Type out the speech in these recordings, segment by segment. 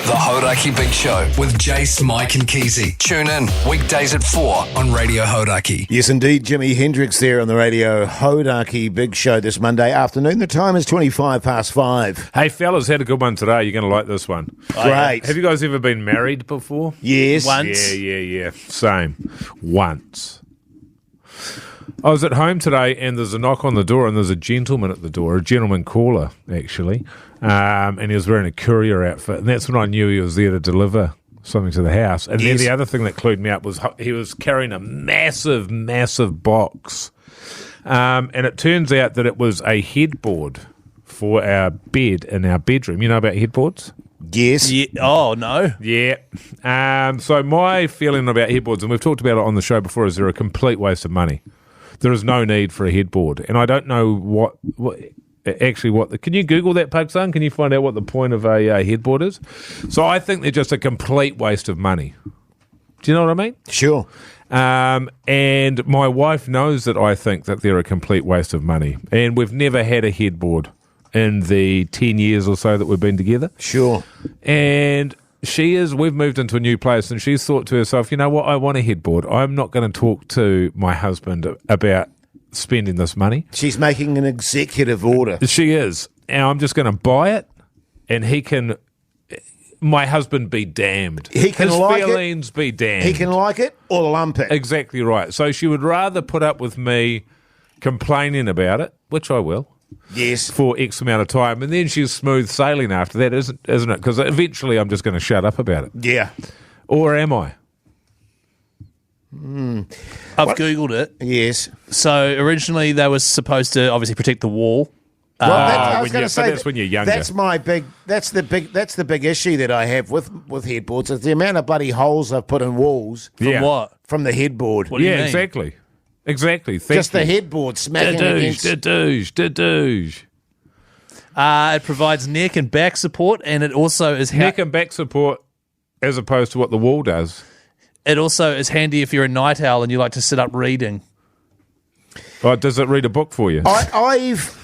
The Hodaki Big Show with Jase, Mike and Keyzie. Tune in weekdays at 4 on Radio Hodaki. Yes, indeed. Jimi Hendrix there on the Radio Hodaki Big Show this Monday afternoon. The time is 5:25. Hey, fellas, had a good one today. You're going to like this one. Great. Have you guys ever been married before? Yes. Once. Yeah. Same. Once. I was at home today and there's a knock on the door and there's a gentleman at the door, a gentleman caller, actually, and he was wearing a courier outfit, and that's when I knew he was there to deliver something to the house. And then the other thing that clued me up was he was carrying a massive, massive box, and it turns out that it was a headboard for our bed in our bedroom. You know about headboards? Yes. Yeah. Oh, no. Yeah. So my feeling about headboards, and we've talked about it on the show before, is they're a complete waste of money. There is no need for a headboard. And I don't know what can you Google that, Pugson? Can you find out what the point of a headboard is? So I think they're just a complete waste of money. Do you know what I mean? Sure. And my wife knows that I think that they're a complete waste of money. And we've never had a headboard in the 10 years or so that we've been together. Sure. And we've moved into a new place, and she's thought to herself, you know what, I want a headboard. I'm not going to talk to my husband about spending this money. She's making an executive order. She is. And I'm just going to buy it, and my husband be damned. He can His like feelings be damned. He can like it or lump it. Exactly right. So she would rather put up with me complaining about it, which I will. Yes. For X amount of time, and then she's smooth sailing after that, isn't it? Because eventually I'm just going to shut up about it. Yeah. Or am I? I've Googled it. Yes. So originally they were supposed to obviously protect the wall. Well, I was going to say that's when you're younger. That's the big issue that I have with headboards. Is the amount of bloody holes I've put in walls From what? from the headboard. What do you mean? Exactly. Thank Just you. the headboard smacking against. Dadoosh. It provides neck and back support, and it also is Neck and back support, as opposed to what the wall does. it also is handy if you're a night owl and you like to sit up reading. Oh, does it read a book for you? I've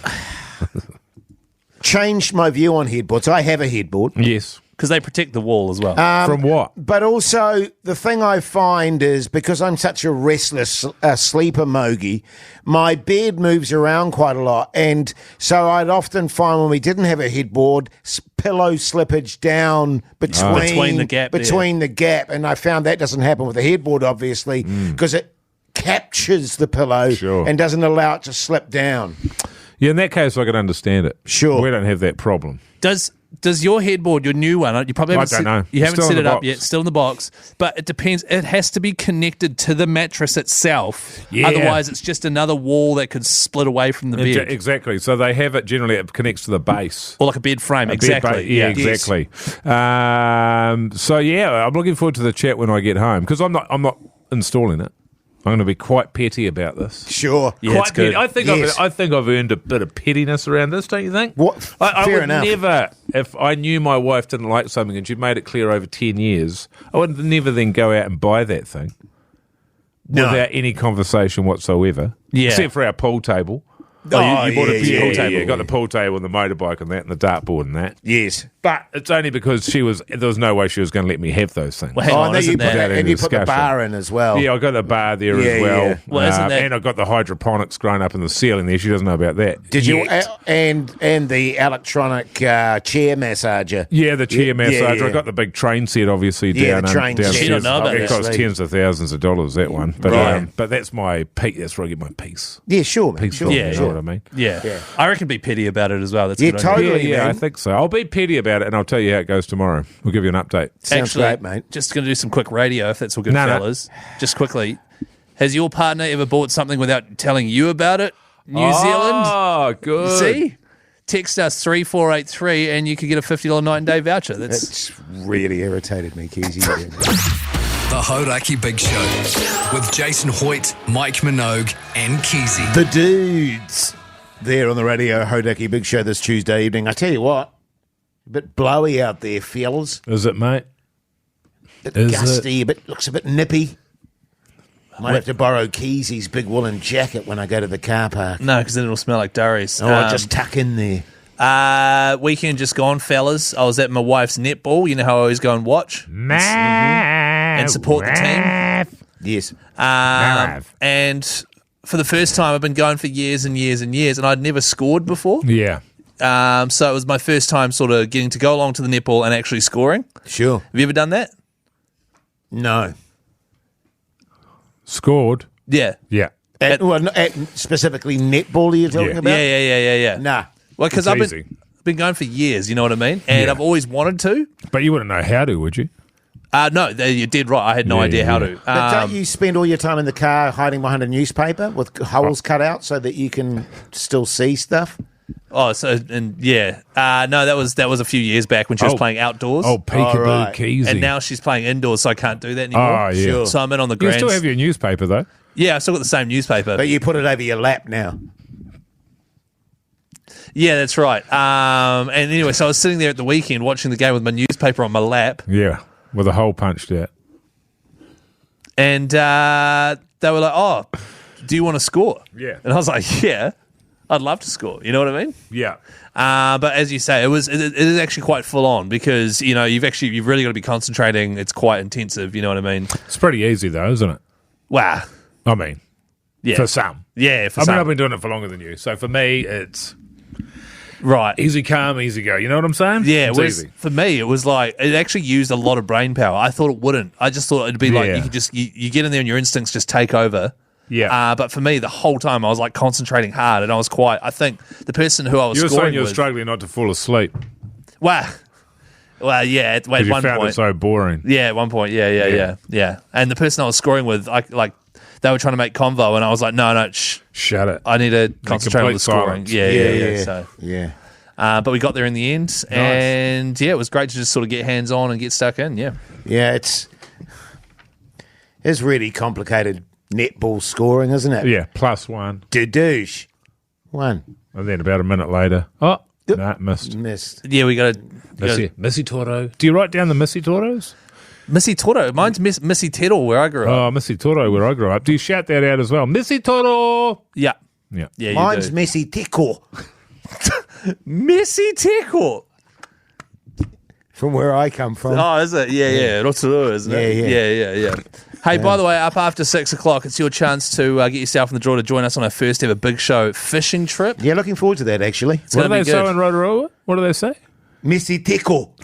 changed my view on headboards. I have a headboard. Yes. Because they protect the wall as well. From what? But also, the thing I find is, because I'm such a restless sleeper mogi, my bed moves around quite a lot. And so I'd often find when we didn't have a headboard, pillow slippage down between the gap. The gap. And I found that doesn't happen with a headboard, obviously, because it captures the pillow and doesn't allow it to slip down. Yeah, in that case, I can understand it. Sure. We don't have that problem. Does your headboard, your new one, you probably haven't I don't know. You haven't Still set in it the up box. yet, still in the box, but it depends. It has to be connected to the mattress itself. Yeah. Otherwise, it's just another wall that could split away from the bed. Exactly. So they have it, generally it connects to the base. Or like a bed frame, exactly. Yeah, exactly. So yeah, I'm looking forward to the chat when I get home, because I'm not installing it. I'm going to be quite petty about this. Sure. Yeah, it's good. I think I've earned a bit of pettiness around this, don't you think? What? I Fair would enough. never, if I knew my wife didn't like something and she'd made it clear over 10 years, I would never then go out and buy that thing without any conversation whatsoever. Yeah. Except for our pool table. You bought a pool table. Yeah, got the pool table and the motorbike and that and the dartboard and that. Yes. But it's only because there was no way she was going to let me have those things. Well, hang on, isn't that? And you put the bar in as well. Yeah, I got the bar there as Yeah, well. yeah. Well, isn't that- and I got the hydroponics grown up in the ceiling there. She doesn't know about that. Did you? yet. And the electronic chair massager. Yeah, the chair massager. yeah. I got the big train set, obviously, Yeah, down. the train set. She don't know about It that. cost tens of thousands of dollars, that one. But Right. but that's my peace. That's where I get my peace. Yeah, sure, man. Peace Sure. from, Yeah, you know what I mean? Yeah. I reckon be petty about it as well. That's Yeah, a good idea. totally. Yeah, man. I think so. I'll be petty about it, and I'll tell you how it goes tomorrow. We'll give you an update. Sounds Actually, great, mate. just going to do some quick radio, if that's all good, No. fellas. Just quickly. Has your partner ever bought something without telling you about it? New Zealand? Oh, good. See? Text us 3483 and you could get a $50 night-and-day voucher. That's It's really irritated me, Keyzie. The Hodaki Big Show with Jason Hoyt, Mike Minogue and Keyzie. The dudes there on the Radio Hodaki Big Show this Tuesday evening. I tell you what, a bit blowy out there, fellas. Is it, mate? A bit Is gusty, looks a bit nippy. Might have to borrow Keyzie's big woolen jacket when I go to the car park. no, because then it'll smell like Durries. Just tuck in there. Weekend just gone, fellas. I was at my wife's netball. You know how I always go and watch and support the team. Yes. And for the first time, I've been going for years and years and years, and I'd never scored before. Yeah. So it was my first time sort of getting to go along to the netball and actually scoring. Sure. Have you ever done that? No. Scored. Yeah. Yeah. At specifically netball, are you talking about? Yeah. Nah. Well, because It's I've easy. been going for years, you know what I mean? And Yeah. I've always wanted to. But you wouldn't know how to, would you? No, you did right. I had no Yeah, idea how to. But don't you spend all your time in the car hiding behind a newspaper with holes cut out so that you can still see stuff? No, that was a few years back when she was playing outdoors. Oh, peekaboo right. Keyzie. And now she's playing indoors, so I can't do that anymore. Oh, yeah. Sure. So I'm in on the You grand. still have your newspaper, though. Yeah, I've still got the same newspaper. But you put it over your lap now. Yeah, that's right. And anyway, so I was sitting there at the weekend watching the game with my newspaper on my lap, Yeah. With a hole punched out. and they were like, "Oh, do you want to score?" Yeah. And I was like, "Yeah, I'd love to score." You know what I mean? Yeah. But as you say, it is actually quite full on because you've really got to be concentrating. It's quite intensive. You know what I mean? It's pretty easy, though, isn't it? Wow. I mean, Yeah. for some. Yeah. For I some. mean, I've been doing it for longer than you. So for me, it's right. easy come, easy go. You know what I'm saying? Yeah, It's whereas easy. for me, it was like it actually used a lot of brain power. I thought it wouldn't. I just thought it'd be like Yeah. you could just you get in there and your instincts just take over. Yeah. But for me, the whole time I was like concentrating hard, and I was quite. I think the person who I was You were scoring saying you were with, struggling not to fall asleep well, yeah, at because you one found point, it so boring. yeah, at one point, yeah. And the person I was scoring with, they were trying to make convo, and I was like, no, Shut it. I need to concentrate on complete the scoring. silence. Yeah. So, Yeah. but we got there in the end, and yeah, it was great to just sort of get hands on and get stuck in. Yeah. Yeah, it's really complicated netball scoring, isn't it? Yeah, +1. Douche. One. And then about a minute later, missed. Missed. Yeah, we got to Missy Toro. Do you write down the Missy Toros? Missy Toro. Mine's Missy Tettle, where I grew up. Oh, Missy Toro, where I grew up. Do you shout that out as well? Missy Toro! Yeah. Yeah. Yeah, Mine's you do. Messy Tickle. Missy Tickle. From where I come from. Oh, is it? Yeah. Rotorua, isn't it? Yeah. Hey, by the way, up after 6 o'clock, it's your chance to get yourself in the draw to join us on our first ever Big Show fishing trip. Yeah, looking forward to that, actually. It's What do going to they be good. say in Rotorua? What do they say? Messy Tickle.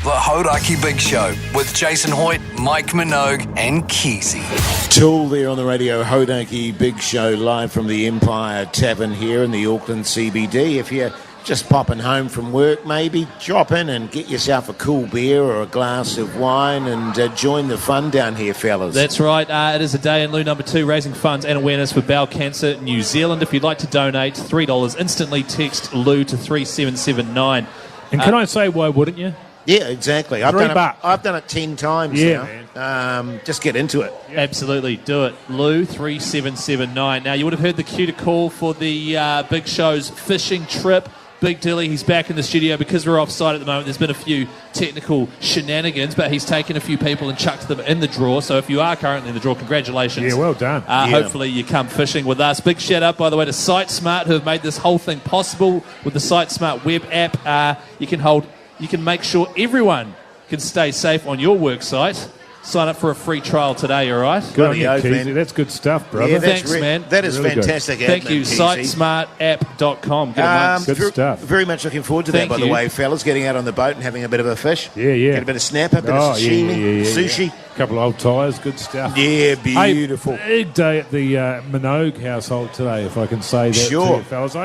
The Hodaki Big Show with Jason Hoyt, Mike Minogue, and Keyzie. Tool there on the radio, Hodaki Big Show, live from the Empire Tavern here in the Auckland CBD. If you're just popping home from work, maybe drop in and get yourself a cool beer or a glass of wine and join the fun down here, fellas. That's right. It is a day in Lou number 2, raising funds and awareness for bowel cancer New Zealand. If you'd like to donate, $3. Instantly text Lou to 3779. And can I say, why wouldn't you? Yeah, exactly. I've $3. I've done it 10 times Yeah, now. Just get into it. Absolutely, do it. Lou 3779. Now, you would have heard the cue to call for the Big Show's fishing trip. Big Dilly, he's back in the studio because we're offside at the moment. There's been a few technical shenanigans, but he's taken a few people and chucked them in the draw. So if you are currently in the draw, congratulations. Yeah, well done. Hopefully you come fishing with us. Big shout out, by the way, to SiteSmart, who have made this whole thing possible with the SiteSmart web app. You can make sure everyone can stay safe on your work site. Sign up for a free trial today, all right? Good on you, Bloody oath, Keyzie. man. That's good stuff, brother. Yeah, that's Thanks, man. That is Really good. fantastic. Thank admin, you. Keyzie. SiteSmartApp.com. Get amongst. Good stuff. Very much looking forward to that, Thank by the you. way, fellas. Getting out on the boat and having a bit of a fish. Yeah. Get a bit of snapper, a bit of sashimi, sushi. Couple of old tyres, good stuff. Yeah, beautiful. Hey, big day at the Minogue household today, if I can say that Sure. to you, fellas.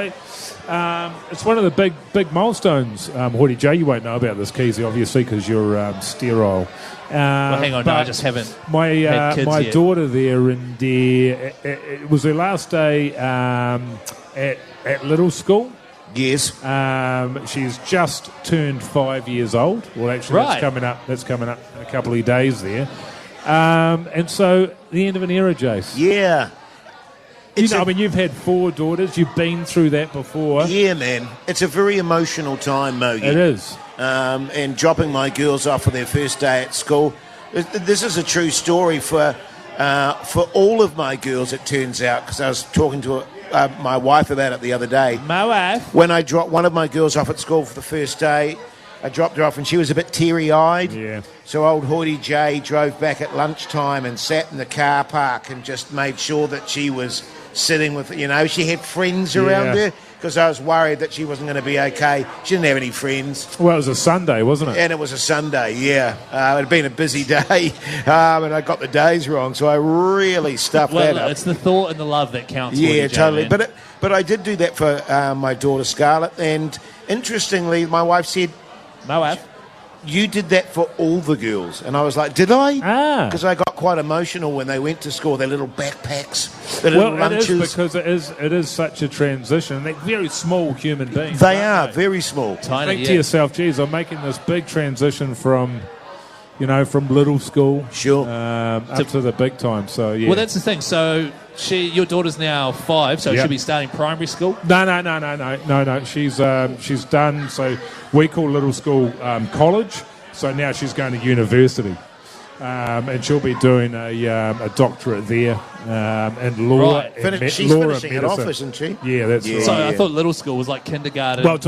It's one of the big milestones. Hoity J, you won't know about this, Keyzie, obviously, because you're sterile. Well, hang on, no, I but just haven't My had kids my yet. daughter there, and it was her last day at little school. Yes. She's just turned 5 years old. Well, actually, Right. That's coming up in a couple of days there. And so the end of an era, Jase. Yeah. You've had 4 daughters. You've been through that before. Yeah, man. It's a very emotional time, Mogi. It is. And dropping my girls off for their first day at school. This is a true story for all of my girls, it turns out, because I was talking to my wife about it the other day. My wife. When I dropped one of my girls off at school for the first day, I dropped her off and she was a bit teary-eyed. Yeah. So old Hoity Jay drove back at lunchtime and sat in the car park and just made sure that she was sitting with, she had friends around her, because I was worried that she wasn't going to be okay. She didn't have any friends. Well, it was a Sunday, wasn't it? And it was a Sunday, yeah. It had been a busy day, and I got the days wrong, so I really stuffed that up. It's the thought and the love that counts. Yeah, totally. Man. But I did do that for my daughter Scarlett, and interestingly, my wife said, my wife. You did that for all the girls. And I was like, did I? Because I got quite emotional when they went to school, their little backpacks, their little lunches. It is because it is such a transition. They're very small human beings. They are very small. Tiny, Think to yourself, geez, I'm making this big transition from little school up to the big time. So, yeah. Well, that's the thing. So your daughter's now 5, so she'll be starting primary school? No. She's done, so we call little school college. So now she's going to university. And she'll be doing a doctorate there in law. Right. She's finishing it off, isn't she? Yeah, that's right. So I thought little school was like kindergarten. Well,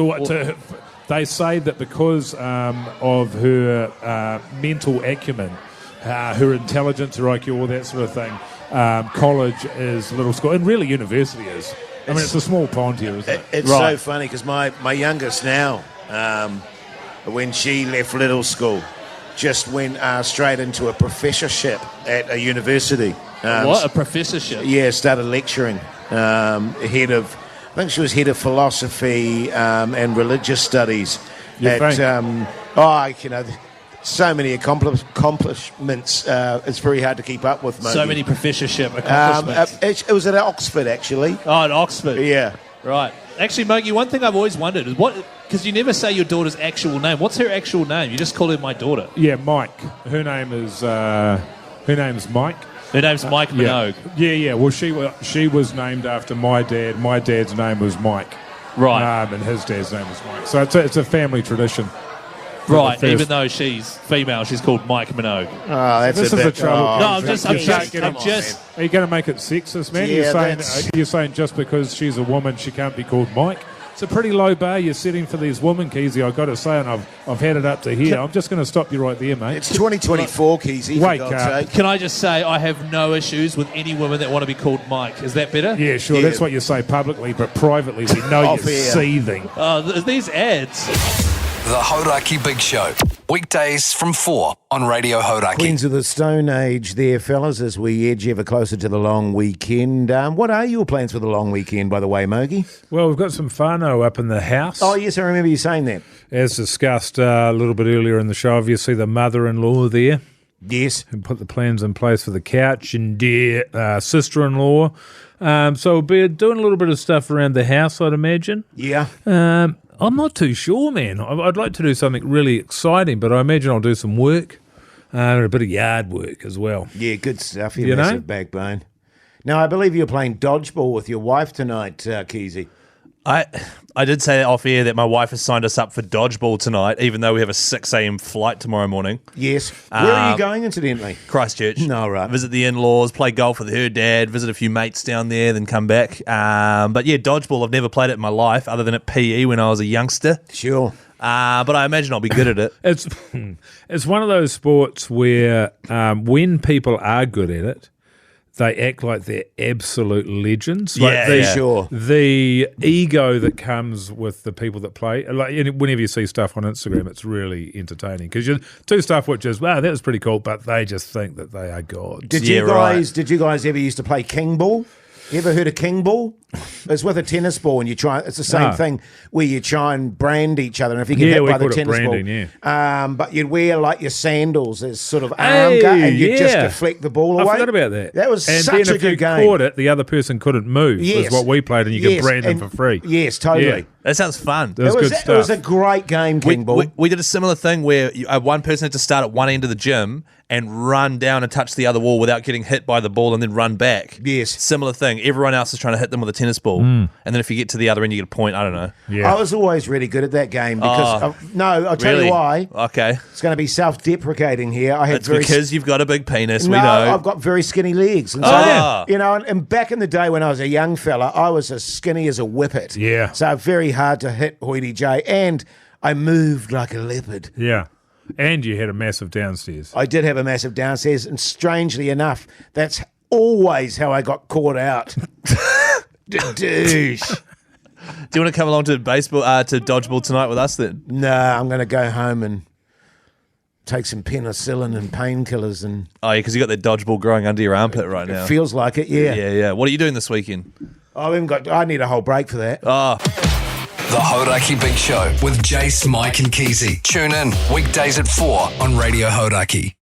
they say that because of her mental acumen, her intelligence, her IQ, all that sort of thing, college is little school, and really university is. I mean, it's a small pond here, isn't it? It's so funny because my youngest now, when she left little school, just went straight into a professorship at a university. What? A professorship? Yeah, started lecturing. I think she was head of philosophy and religious studies. So many accomplishments. It's very hard to keep up with. Mogi. So many professorship accomplishments. It was at Oxford, actually. Oh, at Oxford. Yeah. Right. Actually, Mogi, one thing I've always wondered is because you never say your daughter's actual name. What's her actual name? You just call her my daughter. Yeah, Mike. Her name's Mike. Her name's Mike Minogue. Yeah. Well, she was named after my dad. My dad's name was Mike. Right. And his dad's name was Mike. So it's a family tradition. Right, even though she's female, she's called Mike Minogue. Oh, that's this is the trouble. No, I'm just. Are you going to make it sexist, man? Yeah, you're saying just because she's a woman, she can't be called Mike? It's a pretty low bar you're setting for these women, Keyzie. I've got to say, and I've had it up to here. I'm just going to stop you right there, mate. It's 2024, Keyzie. Wake for God's up. sake. Can I just say I have no issues with any women that want to be called Mike? Is that better? Yeah, sure. Yeah. That's what you say publicly, but privately we know you're seething. Oh, these ads. The Hauraki Big Show. Weekdays from 4 on Radio Hauraki. Queens of the Stone Age there, fellas, as we edge ever closer to the long weekend. What are your plans for the long weekend, by the way, Mogi? Well, we've got some whānau up in the house. Oh, yes, I remember you saying that. As discussed a little bit earlier in the show, obviously the mother-in-law there. Yes. And put the plans in place for the couch and dear sister-in-law. So we'll be doing a little bit of stuff around the house, I'd imagine. Yeah. I'm not too sure, man. I'd like to do something really exciting, but I imagine I'll do some work and a bit of yard work as well. Yeah, good stuff. You massive backbone. Now, I believe you're playing dodgeball with your wife tonight, Keyzie. I did say off air that my wife has signed us up for dodgeball tonight, even though we have a 6 a.m. flight tomorrow morning. Yes. Where are you going, incidentally? Christchurch. No, right. Visit the in-laws, play golf with her dad, visit a few mates down there, then come back. But yeah, dodgeball, I've never played it in my life other than at PE when I was a youngster. Sure. But I imagine I'll be good at it. It's one of those sports where when people are good at it, they act like they're absolute legends. Sure. The ego that comes with the people that play, like whenever you see stuff on Instagram, it's really entertaining because you do stuff which is, wow, that was pretty cool, but they just think that they are gods. Did you guys ever used to play king ball? You ever heard of king ball? It's with a tennis ball, and it's the same thing where you try and brand each other. And if you get hit by the tennis ball, but you'd wear like your sandals as sort of arm guard, and you'd just deflect the ball away. I forgot about that. That was and such a good game. And then if you caught it, the other person couldn't move. Yes. Was what we played, and you could brand them for free. Yes, totally. Yeah. That sounds fun. That was good stuff. It was a great game, king ball. We did a similar thing where one person had to start at one end of the gym and run down and touch the other wall without getting hit by the ball and then run back. Yes. Similar thing. thing. Everyone else is trying to hit them with a tennis ball. And then if you get to the other end, you get a point. I don't know. I was always really good at that game because, I'll tell Really? you why. Okay. It's going to be self-deprecating here. I had It's because you've got a big penis. We know. I've got very skinny legs. And so, yeah. and back in the day when I was a young fella, I was as skinny as a whippet. Yeah. So very hard to hit Hoity J. And I moved like a leopard. Yeah. And you had a massive downstairs. I did have a massive downstairs, and strangely enough, that's always how I got caught out. Douche. Do you want to come along to baseball, to dodgeball tonight with us then? No, I'm going to go home and take some penicillin and painkillers, and Oh, yeah, because you got that dodgeball growing under your armpit right now. it feels like it. Yeah. Yeah. What are you doing this weekend? I need a whole break for that. The Hauraki Big Show with Jase, Mike and Keyzie. Tune in weekdays at 4 on Radio Hauraki.